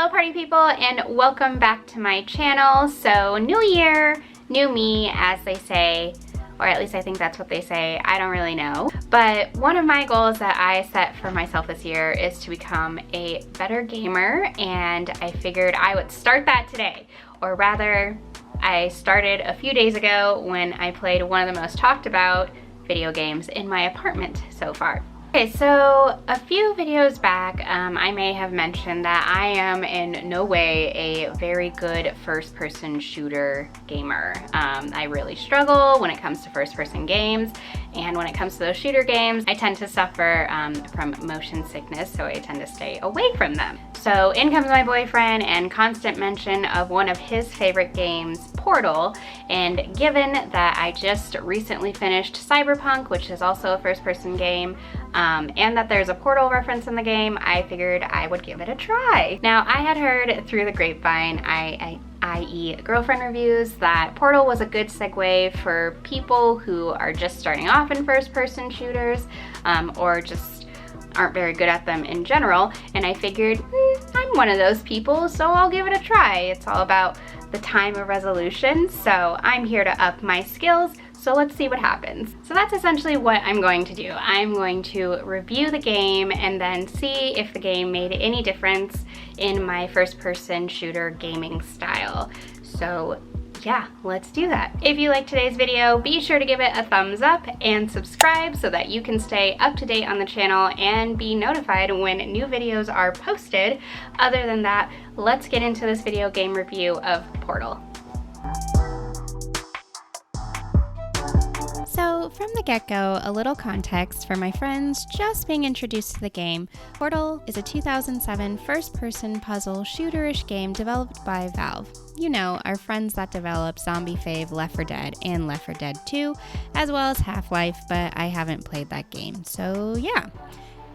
Hello party people, and welcome back to my channel. So new year, new me, as they say, or at least I think that's what they say. I don't really know. But one of my goals that I set for myself this year is to become a better gamer, and I figured I would start that today. Or rather, I started a few days ago when I played one of the most talked about video games in my apartment so far. Okay, so a few videos back, I may have mentioned that I am in no way a very good first-person shooter gamer. I really struggle when it comes to first-person games, and when it comes to those shooter games, I tend to suffer from motion sickness, so I tend to stay away from them. So in comes my boyfriend and constant mention of one of his favorite games, Portal, and given that I just recently finished Cyberpunk, which is also a first-person game, and that there's a Portal reference in the game, I figured I would give it a try. Now, I had heard through the grapevine, i.e. girlfriend reviews, that Portal was a good segue for people who are just starting off in first-person shooters, or just aren't very good at them in general, and I figured, I'm one of those people, so I'll give it a try. It's all about the time of resolution, so I'm here to up my skills. So let's see what happens. So that's essentially what I'm going to do. I'm going to review the game and then see if the game made any difference in my first-person shooter gaming style. So yeah, let's do that. If you like today's video, be sure to give it a thumbs up and subscribe so that you can stay up to date on the channel and be notified when new videos are posted. Other than that, let's get into this video game review of Portal. So from the get-go, a little context for my friends just being introduced to the game. Portal is a 2007 first-person puzzle shooterish game developed by Valve. You know, our friends that develop zombie fave Left 4 Dead and Left 4 Dead 2, as well as Half-Life, but I haven't played that game, so yeah.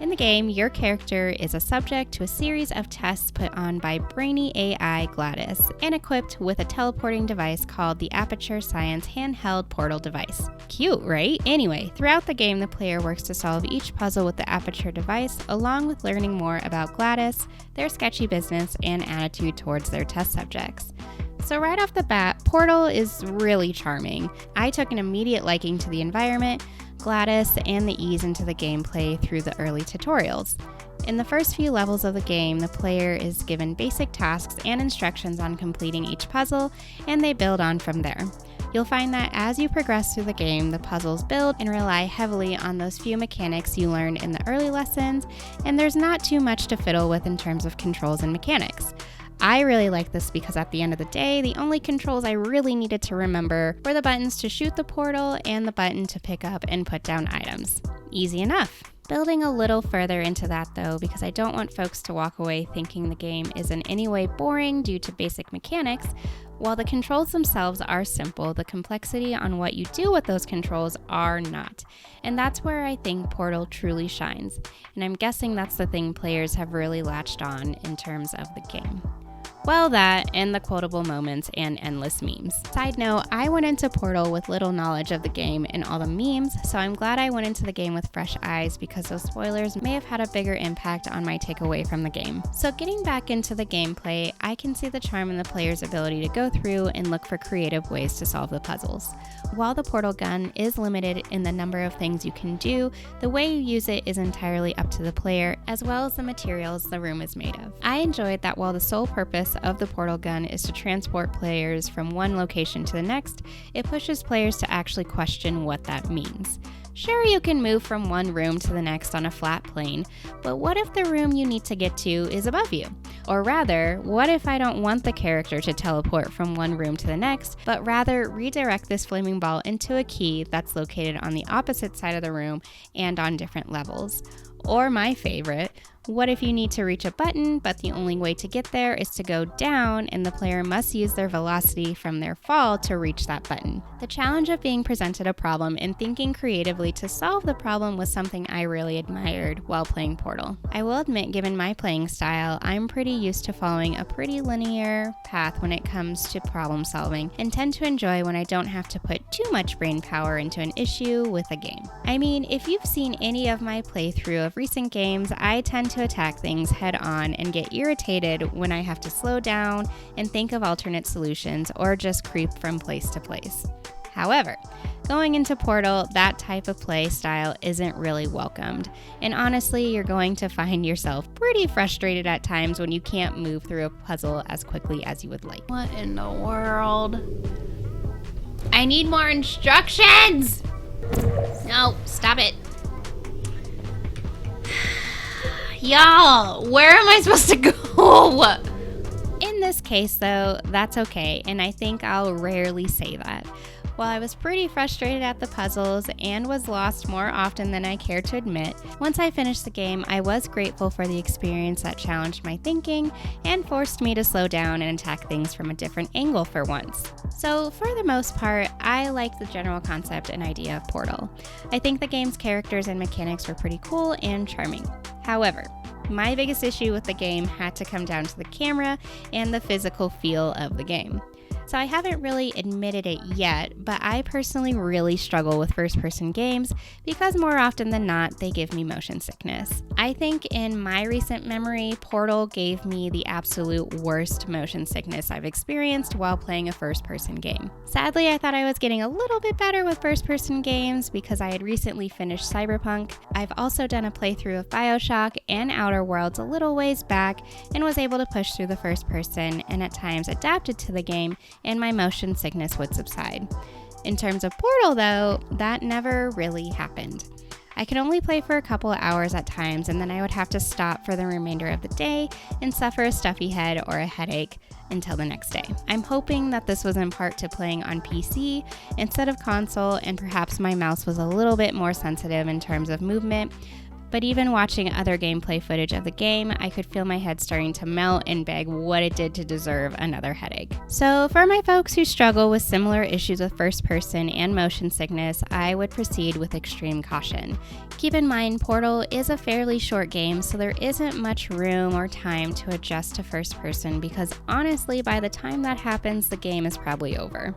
In the game, your character is a subject to a series of tests put on by brainy AI Gladys and equipped with a teleporting device called the Aperture Science handheld portal device. Cute, right? Anyway, throughout the game, the player works to solve each puzzle with the Aperture device, along with learning more about Gladys, their sketchy business, and attitude towards their test subjects. So right off the bat, Portal is really charming. I took an immediate liking to the environment, Gladys, and the ease into the gameplay through the early tutorials. In the first few levels of the game, the player is given basic tasks and instructions on completing each puzzle, and they build on from there. You'll find that as you progress through the game, the puzzles build and rely heavily on those few mechanics you learned in the early lessons, and there's not too much to fiddle with in terms of controls and mechanics. I really like this because at the end of the day, the only controls I really needed to remember were the buttons to shoot the portal and the button to pick up and put down items. Easy enough. Building a little further into that though, because I don't want folks to walk away thinking the game is in any way boring due to basic mechanics. While the controls themselves are simple, the complexity on what you do with those controls are not. And that's where I think Portal truly shines. And I'm guessing that's the thing players have really latched on in terms of the game. Well, that and the quotable moments and endless memes. Side note, I went into Portal with little knowledge of the game and all the memes, so I'm glad I went into the game with fresh eyes because those spoilers may have had a bigger impact on my takeaway from the game. So getting back into the gameplay, I can see the charm in the player's ability to go through and look for creative ways to solve the puzzles. While the portal gun is limited in the number of things you can do, the way you use it is entirely up to the player, as well as the materials the room is made of. I enjoyed that while the sole purpose of the portal gun is to transport players from one location to the next, it pushes players to actually question what that means. Sure, you can move from one room to the next on a flat plane, but what if the room you need to get to is above you? Or rather, what if I don't want the character to teleport from one room to the next, but rather redirect this flaming ball into a key that's located on the opposite side of the room and on different levels? Or my favorite, what if you need to reach a button, but the only way to get there is to go down and the player must use their velocity from their fall to reach that button? The challenge of being presented a problem and thinking creatively to solve the problem was something I really admired while playing Portal. I will admit, given my playing style, I'm pretty used to following a pretty linear path when it comes to problem solving and tend to enjoy when I don't have to put too much brain power into an issue with a game. I mean, if you've seen any of my playthrough of recent games, I tend to attack things head on and get irritated when I have to slow down and think of alternate solutions or just creep from place to place. However, going into Portal, that type of play style isn't really welcomed, and honestly, you're going to find yourself pretty frustrated at times when you can't move through a puzzle as quickly as you would like. What in the world? I need more instructions! No, stop it. Y'all, where am I supposed to go? In this case, though, that's okay, and I think I'll rarely say that. While I was pretty frustrated at the puzzles and was lost more often than I care to admit, once I finished the game, I was grateful for the experience that challenged my thinking and forced me to slow down and attack things from a different angle for once. So for the most part, I like the general concept and idea of Portal. I think the game's characters and mechanics were pretty cool and charming. However, my biggest issue with the game had to come down to the camera and the physical feel of the game. So I haven't really admitted it yet, but I personally really struggle with first-person games because more often than not, they give me motion sickness. I think in my recent memory, Portal gave me the absolute worst motion sickness I've experienced while playing a first-person game. Sadly, I thought I was getting a little bit better with first-person games because I had recently finished Cyberpunk. I've also done a playthrough of BioShock and Outer Worlds a little ways back and was able to push through the first person and at times adapted to the game, and my motion sickness would subside. In terms of Portal though, that never really happened. I could only play for a couple of hours at times and then I would have to stop for the remainder of the day and suffer a stuffy head or a headache until the next day. I'm hoping that this was in part to playing on PC instead of console, and perhaps my mouse was a little bit more sensitive in terms of movement. But even watching other gameplay footage of the game, I could feel my head starting to melt and beg what it did to deserve another headache. So for my folks who struggle with similar issues with first person and motion sickness, I would proceed with extreme caution. Keep in mind, Portal is a fairly short game, so there isn't much room or time to adjust to first person because honestly, by the time that happens, the game is probably over.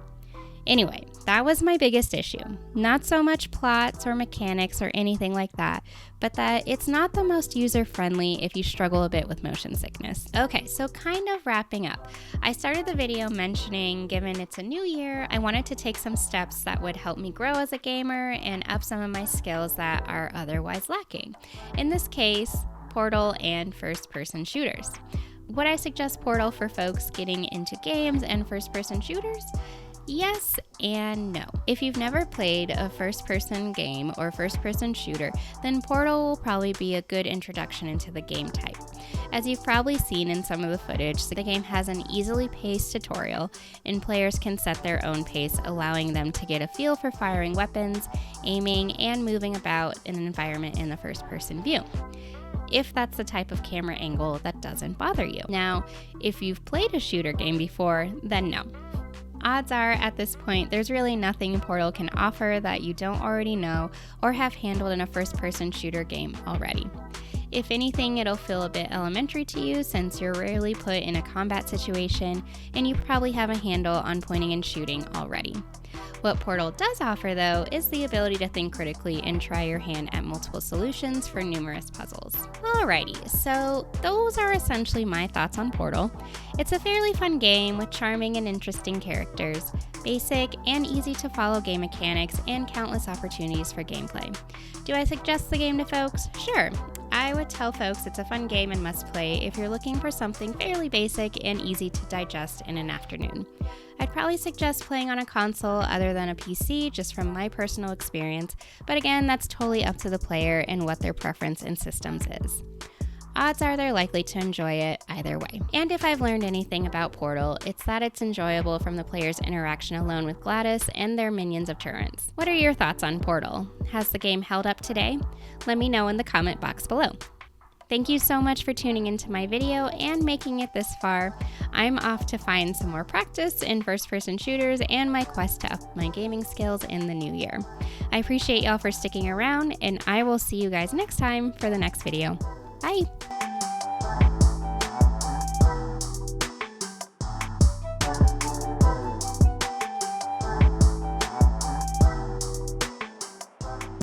Anyway, that was my biggest issue. Not so much plots or mechanics or anything like that, but that it's not the most user-friendly if you struggle a bit with motion sickness. Okay, so kind of wrapping up. I started the video mentioning, given it's a new year, I wanted to take some steps that would help me grow as a gamer and up some of my skills that are otherwise lacking. In this case, Portal and first-person shooters. Would I suggest Portal for folks getting into games and first-person shooters? Yes and no. If you've never played a first-person game or first-person shooter, then Portal will probably be a good introduction into the game type. As you've probably seen in some of the footage, the game has an easily paced tutorial, and players can set their own pace, allowing them to get a feel for firing weapons, aiming, and moving about in an environment in the first-person view, if that's the type of camera angle that doesn't bother you. Now, if you've played a shooter game before, then no. Odds are, at this point, there's really nothing Portal can offer that you don't already know or have handled in a first-person shooter game already. If anything, it'll feel a bit elementary to you since you're rarely put in a combat situation and you probably have a handle on pointing and shooting already. What Portal does offer, though, is the ability to think critically and try your hand at multiple solutions for numerous puzzles. Alrighty, so those are essentially my thoughts on Portal. It's a fairly fun game with charming and interesting characters, basic and easy to follow game mechanics, and countless opportunities for gameplay. Do I suggest the game to folks? Sure. I would tell folks it's a fun game and must play if you're looking for something fairly basic and easy to digest in an afternoon. I'd probably suggest playing on a console other than a PC, just from my personal experience, but again, that's totally up to the player and what their preference in systems is. Odds are they're likely to enjoy it either way. And if I've learned anything about Portal, it's that it's enjoyable from the player's interaction alone with GLaDOS and their minions of turrets. What are your thoughts on Portal? Has the game held up today? Let me know in the comment box below. Thank you so much for tuning into my video and making it this far. I'm off to find some more practice in first-person shooters and my quest to up my gaming skills in the new year. I appreciate y'all for sticking around, and I will see you guys next time for the next video. Bye!